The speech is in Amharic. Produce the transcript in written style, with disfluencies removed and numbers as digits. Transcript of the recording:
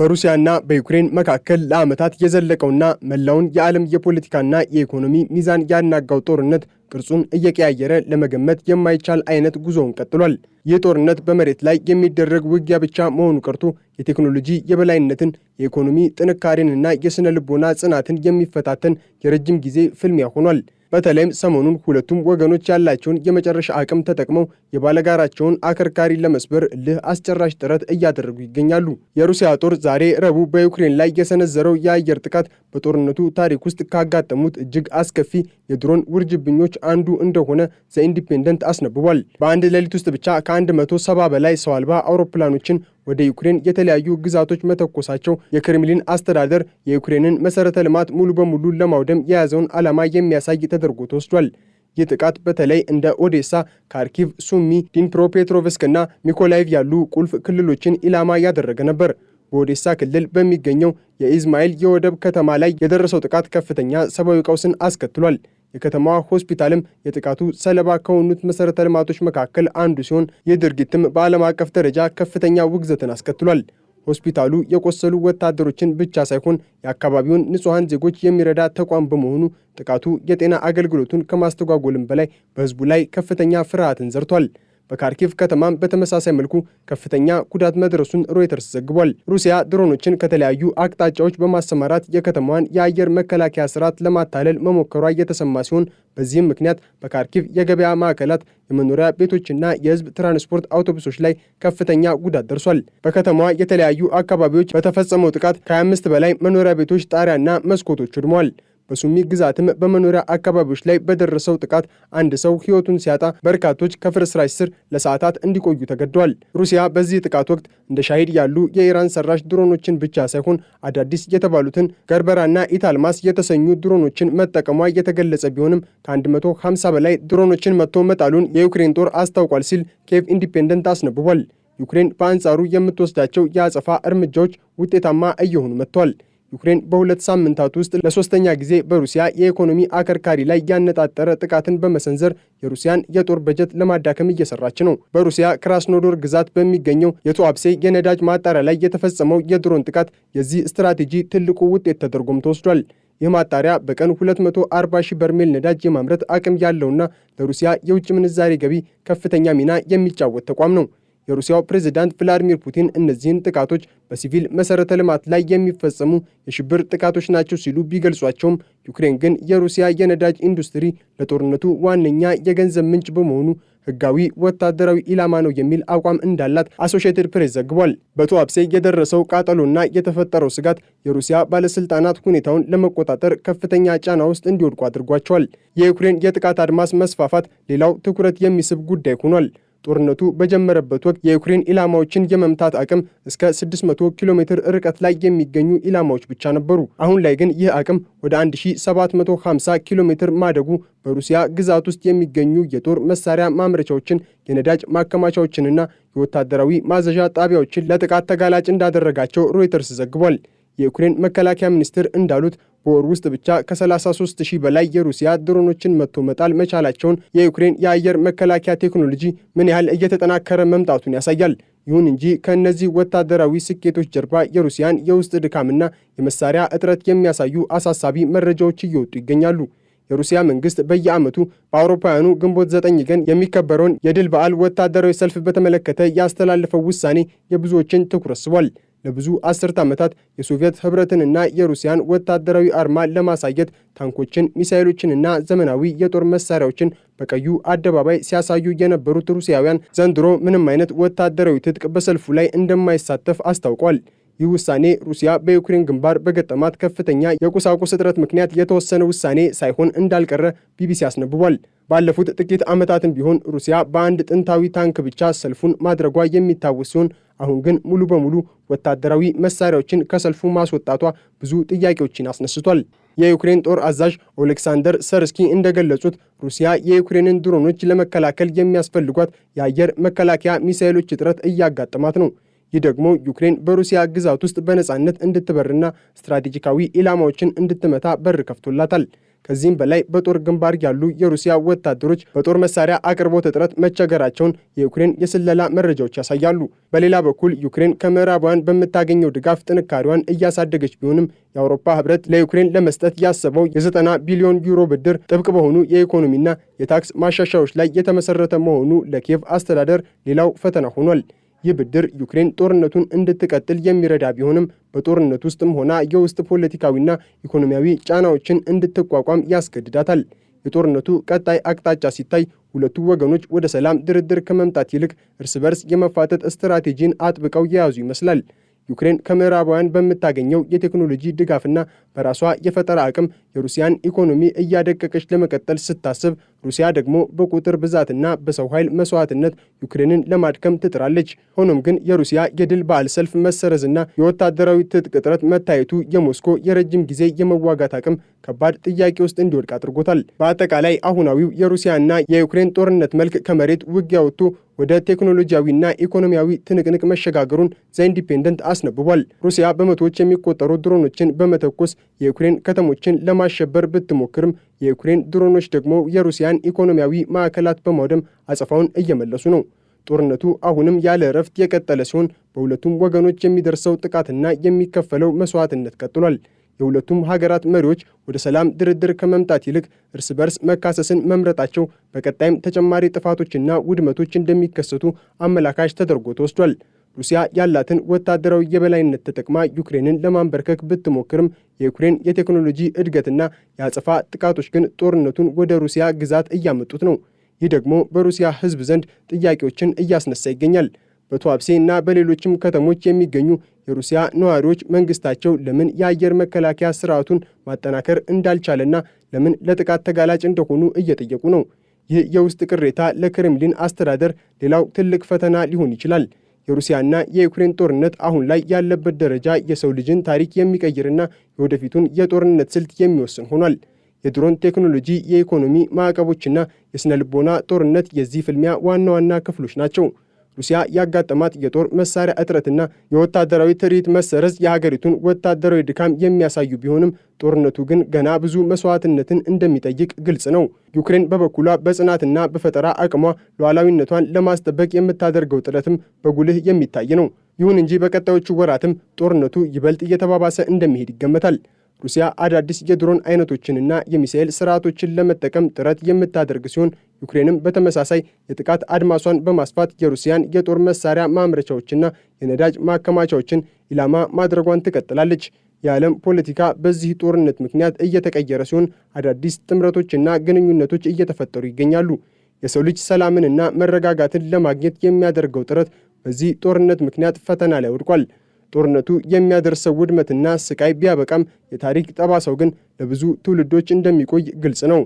በሩሲያና በዩክሬን መካከል ለዓመታት የዘለቀውና መላውን የዓለም የፖለቲካና የኢኮኖሚ ሚዛን ያናጋው ጦርነት ቅርጹን እየቀያየረ ለመገመት የማይቻል አይነት ጉዞውን ቀጥሏል። ይህ ጦርነት በመሬት ላይ የሚደረግ ውጊያ ብቻ መሆኑ ቀርቶ የቴክኖሎጂ የበላይነትን፣ የኢኮኖሚ ጥንካሬንና የሥነ ልቦና ጽናትን የሚፈታተን የረጅም ጊዜ ፍልሚያ ሆኗል። በተለይም ሰሞኑን ሁለቱም ወገኖች ያላቸውን የመጨረሻ አቅም ተጠቅመው የባለጋራቸውን አከርካሪ ለመስበር እልህ አስጨራሽ ጥረት እያደረጉ ይገኛሉ። የሩሲያ ጦር ዛሬ ረቡዕ በዩክሬን ላይ የሰነዘረው የአየር ጥቃት በጦርነቱ ታሪክ ውስጥ ካጋጠሙት እጅግ አስከፊ የድሮን ውርጅብኞች አንዱ እንደሆነ ዘኢንዲፔንደንት አስነብቧል። በአንድ ሌሊት ውስጥ ብቻ ከ170 በላይ ሰው አልባ አውሮፕላኖችን ወደ ዩክሬን የተለያዩ ግዛቶች መተኮሳቸው የክሬምሊን አስተዳደር የዩክሬንን መሠረተ ልማት ሙሉ በሙሉ ለማውደም የያዘውን ዓላማ የሚያሳይ ተደርጎ ተወስዷል። ይህ ጥቃት በተለይ እንደ ኦዴሳ፣ ካርኪቭ፣ ሱሚ፣ ዲኒፕሮፔትሮቭስክ እና ሚኮላይቭ ያሉ ቁልፍ ክልሎችን ኢላማ ያደረገ ነበር። በኦዴሳ ክልል በሚገኘው የኢዝማኤል የወደብ ከተማ ላይ የደረሰው ጥቃት ከፍተኛ ሰብአዊ ቀውስን አስከትሏል። የከተማዋ ሆስፒታልም የጥቃቱ ሰለባ ከሆኑት መሠረተ ልማቶች መካከል አንዱ ሲሆን ይህ ድርጊትም በዓለም አቀፍ ደረጃ ከፍተኛ ውግዘትን አስከትሏል። ሆስፒታሉ የቆሰሉ ወታደሮችን ብቻ ሳይሆን የአካባቢውን ንጹሐን ዜጎች የሚረዳ ተቋም በመሆኑ ጥቃቱ የጤና አገልግሎቱን ከማስተጓጎልም በላይ በሕዝቡ ላይ ከፍተኛ ፍርሃትን ዘርቷል። በካርኪቭ ከተማም በተመሳሳይ መልኩ ከፍተኛ ጉዳት መድረሱን ሮይተርስ ዘግቧል። ሩሲያ ድሮኖችን ከተለያዩ አቅጣጫዎች በማሰማራት የከተማዋን የአየር መከላከያ ስርዓት ለማታለል መሞከሯ እየተሰማ ሲሆን በዚህም ምክንያት በካርኪቭ የገበያ ማዕከላት፣ የመኖሪያ ቤቶችና የህዝብ ትራንስፖርት አውቶቡሶች ላይ ከፍተኛ ጉዳት ደርሷል። በከተማዋ የተለያዩ አካባቢዎች በተፈጸመው ጥቃት ከ25 በላይ መኖሪያ ቤቶች ጣሪያና መስኮቶች ወድመዋል። በሱሚ ግዛትም በመኖሪያ አካባቢዎች ላይ በደረሰው ጥቃት አንድ ሰው ሕይወቱን ሲያጣ በርካቶች ከፍርስራሽ ስር ለሰዓታት እንዲቆዩ ተገደዋል። ሩሲያ በዚህ ጥቃት ወቅት እንደ ሻሂድ ያሉ የኢራን ሰራሽ ድሮኖችን ብቻ ሳይሆን አዳዲስ የተባሉትን ገርበራና ኢታልማስ የተሰኙ ድሮኖችን መጠቀሟ የተገለጸ ቢሆንም ከ150 በላይ ድሮኖችን መጥቶ መጣሉን የዩክሬን ጦር አስታውቋል ሲል ኬቭ ኢንዲፔንደንት አስነብቧል። ዩክሬን በአንጻሩ የምትወስዳቸው የአጸፋ እርምጃዎች ውጤታማ እየሆኑ መጥተዋል። ዩክሬን በሁለት ሳምንታት ውስጥ ለሶስተኛ ጊዜ በሩሲያ የኢኮኖሚ አከርካሪ ላይ ያነጣጠረ ጥቃትን በመሰንዘር የሩሲያን የጦር በጀት ለማዳከም እየሰራች ነው። በሩሲያ ክራስኖዶር ግዛት በሚገኘው የቱአፕሴ የነዳጅ ማጣሪያ ላይ የተፈጸመው የድሮን ጥቃት የዚህ ስትራቴጂ ትልቁ ውጤት ተደርጎም ተወስዷል። ይህ ማጣሪያ በቀን 240 ሺህ በርሜል ነዳጅ የማምረት አቅም ያለውና ለሩሲያ የውጭ ምንዛሬ ገቢ ከፍተኛ ሚና የሚጫወት ተቋም ነው። የሩሲያው ፕሬዝዳንት ቭላዲሚር ፑቲን እነዚህን ጥቃቶች በሲቪል መሠረተ ልማት ላይ የሚፈጸሙ የሽብር ጥቃቶች ናቸው ሲሉ ቢገልጿቸውም ዩክሬን ግን የሩሲያ የነዳጅ ኢንዱስትሪ ለጦርነቱ ዋነኛ የገንዘብ ምንጭ በመሆኑ ሕጋዊ ወታደራዊ ኢላማ ነው የሚል አቋም እንዳላት አሶሺየትድ ፕሬስ ዘግቧል። በቱአፕሴ የደረሰው ቃጠሎና የተፈጠረው ስጋት የሩሲያ ባለስልጣናት ሁኔታውን ለመቆጣጠር ከፍተኛ ጫና ውስጥ እንዲወድቁ አድርጓቸዋል። የዩክሬን የጥቃት አድማስ መስፋፋት ሌላው ትኩረት የሚስብ ጉዳይ ሆኗል። ጦርነቱ በጀመረበት ወቅት የዩክሬን ኢላማዎችን የመምታት አቅም እስከ 600 ኪሎ ሜትር ርቀት ላይ የሚገኙ ኢላማዎች ብቻ ነበሩ። አሁን ላይ ግን ይህ አቅም ወደ 1750 ኪሎ ሜትር ማደጉ በሩሲያ ግዛት ውስጥ የሚገኙ የጦር መሳሪያ ማምረቻዎችን፣ የነዳጅ ማከማቻዎችንና የወታደራዊ ማዘዣ ጣቢያዎችን ለጥቃት ተጋላጭ እንዳደረጋቸው ሮይተርስ ዘግቧል። የዩክሬን መከላከያ ሚኒስትር እንዳሉት በወር ውስጥ ብቻ ከ33,000 በላይ የሩሲያ ድሮኖችን መጥቶ መጣል መቻላቸውን የዩክሬን የአየር መከላከያ ቴክኖሎጂ ምን ያህል እየተጠናከረ መምጣቱን ያሳያል። ይሁን እንጂ ከእነዚህ ወታደራዊ ስኬቶች ጀርባ የሩሲያን የውስጥ ድካምና የመሳሪያ እጥረት የሚያሳዩ አሳሳቢ መረጃዎች እየወጡ ይገኛሉ። የሩሲያ መንግስት በየዓመቱ በአውሮፓውያኑ ግንቦት 9 ቀን የሚከበረውን የድል በዓል ወታደራዊ ሰልፍ በተመለከተ ያስተላለፈው ውሳኔ የብዙዎችን ትኩረት ስቧል። ለብዙ አስርት ዓመታት የሶቪየት ህብረትንና የሩሲያን ወታደራዊ አርማ ለማሳየት ታንኮችን፣ ሚሳኤሎችንና ዘመናዊ የጦር መሳሪያዎችን በቀዩ አደባባይ ሲያሳዩ የነበሩት ሩሲያውያን ዘንድሮ ምንም አይነት ወታደራዊ ትጥቅ በሰልፉ ላይ እንደማይሳተፍ አስታውቋል። ይህ ውሳኔ ሩሲያ በዩክሬን ግንባር በገጠማት ከፍተኛ የቁሳቁስ እጥረት ምክንያት የተወሰነ ውሳኔ ሳይሆን እንዳልቀረ ቢቢሲ አስነብቧል። ባለፉት ጥቂት ዓመታትም ቢሆን ሩሲያ በአንድ ጥንታዊ ታንክ ብቻ ሰልፉን ማድረጓ የሚታወስ ሲሆን አሁን ግን ሙሉ በሙሉ ወታደራዊ መሳሪያዎችን ከሰልፉ ማስወጣቷ ብዙ ጥያቄዎችን አስነስቷል። የዩክሬን ጦር አዛዥ ኦሌክሳንደር ሰርስኪ እንደገለጹት ሩሲያ የዩክሬንን ድሮኖች ለመከላከል የሚያስፈልጓት የአየር መከላከያ ሚሳኤሎች እጥረት እያጋጠማት ነው። ይህ ደግሞ ዩክሬን በሩሲያ ግዛት ውስጥ በነጻነት እንድትበርና ስትራቴጂካዊ ኢላማዎችን እንድትመታ በር ከፍቶላታል። ከዚህም በላይ በጦር ግንባር ያሉ የሩሲያ ወታደሮች በጦር መሳሪያ አቅርቦት እጥረት መቸገራቸውን የዩክሬን የስለላ መረጃዎች ያሳያሉ። በሌላ በኩል ዩክሬን ከምዕራባውያን በምታገኘው ድጋፍ ጥንካሬዋን እያሳደገች ቢሆንም የአውሮፓ ህብረት ለዩክሬን ለመስጠት ያሰበው የ90 ቢሊዮን ዩሮ ብድር ጥብቅ በሆኑ የኢኮኖሚና የታክስ ማሻሻያዎች ላይ የተመሰረተ መሆኑ ለኪየቭ አስተዳደር ሌላው ፈተና ሆኗል። ይህ ብድር ዩክሬን ጦርነቱን እንድትቀጥል የሚረዳ ቢሆንም በጦርነት ውስጥም ሆና የውስጥ ፖለቲካዊና ኢኮኖሚያዊ ጫናዎችን እንድትቋቋም ያስገድዳታል። የጦርነቱ ቀጣይ አቅጣጫ ሲታይ ሁለቱ ወገኖች ወደ ሰላም ድርድር ከመምጣት ይልቅ እርስ በርስ የመፋጠጥ ስትራቴጂን አጥብቀው የያዙ ይመስላል። ዩክሬን ከምዕራባውያን በምታገኘው የቴክኖሎጂ ድጋፍና በራሷ የፈጠራ አቅም የሩሲያን ኢኮኖሚ እያደቀቀች ለመቀጠል ስታስብ፣ ሩሲያ ደግሞ በቁጥር ብዛትና በሰው ኃይል መስዋዕትነት ዩክሬንን ለማድከም ትጥራለች። ሆኖም ግን የሩሲያ የድል በዓል ሰልፍ መሰረዝና የወታደራዊ ትጥቅ እጥረት መታየቱ የሞስኮ የረጅም ጊዜ የመዋጋት አቅም ከባድ ጥያቄ ውስጥ እንዲወድቅ አድርጎታል። በአጠቃላይ አሁናዊው የሩሲያና የዩክሬን ጦርነት መልክ ከመሬት ውጊያ ወጥቶ ወደ ቴክኖሎጂያዊና ኢኮኖሚያዊ ትንቅንቅ መሸጋገሩን ዘ ኢንዲፔንደንት አስነብቧል። ሩሲያ በመቶዎች የሚቆጠሩ ድሮኖችን በመተኮስ የዩክሬን ከተሞችን ለማሸበር ብትሞክርም የዩክሬን ድሮኖች ደግሞ የሩሲያን ኢኮኖሚያዊ ማዕከላት በማውደም አጸፋውን እየመለሱ ነው። ጦርነቱ አሁንም ያለ እረፍት የቀጠለ ሲሆን በሁለቱም ወገኖች የሚደርሰው ጥቃትና የሚከፈለው መስዋዕትነት ቀጥሏል። የሁለቱም ሀገራት መሪዎች ወደ ሰላም ድርድር ከመምጣት ይልቅ እርስ በርስ መካሰስን መምረጣቸው በቀጣይም ተጨማሪ ጥፋቶችና ውድመቶች እንደሚከሰቱ አመላካች ተደርጎ ተወስዷል። ሩሲያ ያላትን ወታደራዊ የበላይነት ተጠቅማ ዩክሬንን ለማንበርከክ ብትሞክርም የዩክሬን የቴክኖሎጂ እድገትና የአጸፋ ጥቃቶች ግን ጦርነቱን ወደ ሩሲያ ግዛት እያመጡት ነው። ይህ ደግሞ በሩሲያ ሕዝብ ዘንድ ጥያቄዎችን እያስነሳ ይገኛል። በቱአፕሴ እና በሌሎችም ከተሞች የሚገኙ የሩሲያ ነዋሪዎች መንግስታቸው ለምን የአየር መከላከያ ስርዓቱን ማጠናከር እንዳልቻለና ለምን ለጥቃት ተጋላጭ እንደሆኑ እየጠየቁ ነው። ይህ የውስጥ ቅሬታ ለክሬምሊን አስተዳደር ሌላው ትልቅ ፈተና ሊሆን ይችላል። የሩሲያና የዩክሬን ጦርነት አሁን ላይ ያለበት ደረጃ የሰው ልጅን ታሪክ የሚቀይርና የወደፊቱን የጦርነት ስልት የሚወስን ሆኗል። የድሮን ቴክኖሎጂ፣ የኢኮኖሚ ማዕቀቦችና የስነ ልቦና ጦርነት የዚህ ፍልሚያ ዋና ዋና ክፍሎች ናቸው። ሩሲያ ያጋጠማት የጦር መሳሪያ እጥረትና የወታደራዊ ትርኢት መሰረዝ የሀገሪቱን ወታደራዊ ድካም የሚያሳዩ ቢሆንም ጦርነቱ ግን ገና ብዙ መስዋዕትነትን እንደሚጠይቅ ግልጽ ነው። ዩክሬን በበኩሏ በጽናትና በፈጠራ አቅሟ ሉዓላዊነቷን ለማስጠበቅ የምታደርገው ጥረትም በጉልህ የሚታይ ነው። ይሁን እንጂ በቀጣዮቹ ወራትም ጦርነቱ ይበልጥ እየተባባሰ እንደሚሄድ ይገመታል። ሩሲያ አዳዲስ የድሮን አይነቶችንና የሚሳኤል ስርዓቶችን ለመጠቀም ጥረት የምታደርግ ሲሆን ዩክሬንም በተመሳሳይ የጥቃት አድማሷን በማስፋት የሩሲያን የጦር መሳሪያ ማምረቻዎችና የነዳጅ ማከማቻዎችን ኢላማ ማድረጓን ትቀጥላለች። የዓለም ፖለቲካ በዚህ ጦርነት ምክንያት እየተቀየረ ሲሆን አዳዲስ ጥምረቶችና ግንኙነቶች እየተፈጠሩ ይገኛሉ። የሰው ልጅ ሰላምንና መረጋጋትን ለማግኘት የሚያደርገው ጥረት በዚህ ጦርነት ምክንያት ፈተና ላይ ወድቋል። ጦርነቱ የሚያደርሰው ውድመትና ስቃይ ቢያበቃም የታሪክ ጠባሳው ግን ለብዙ ትውልዶች እንደሚቆይ ግልጽ ነው።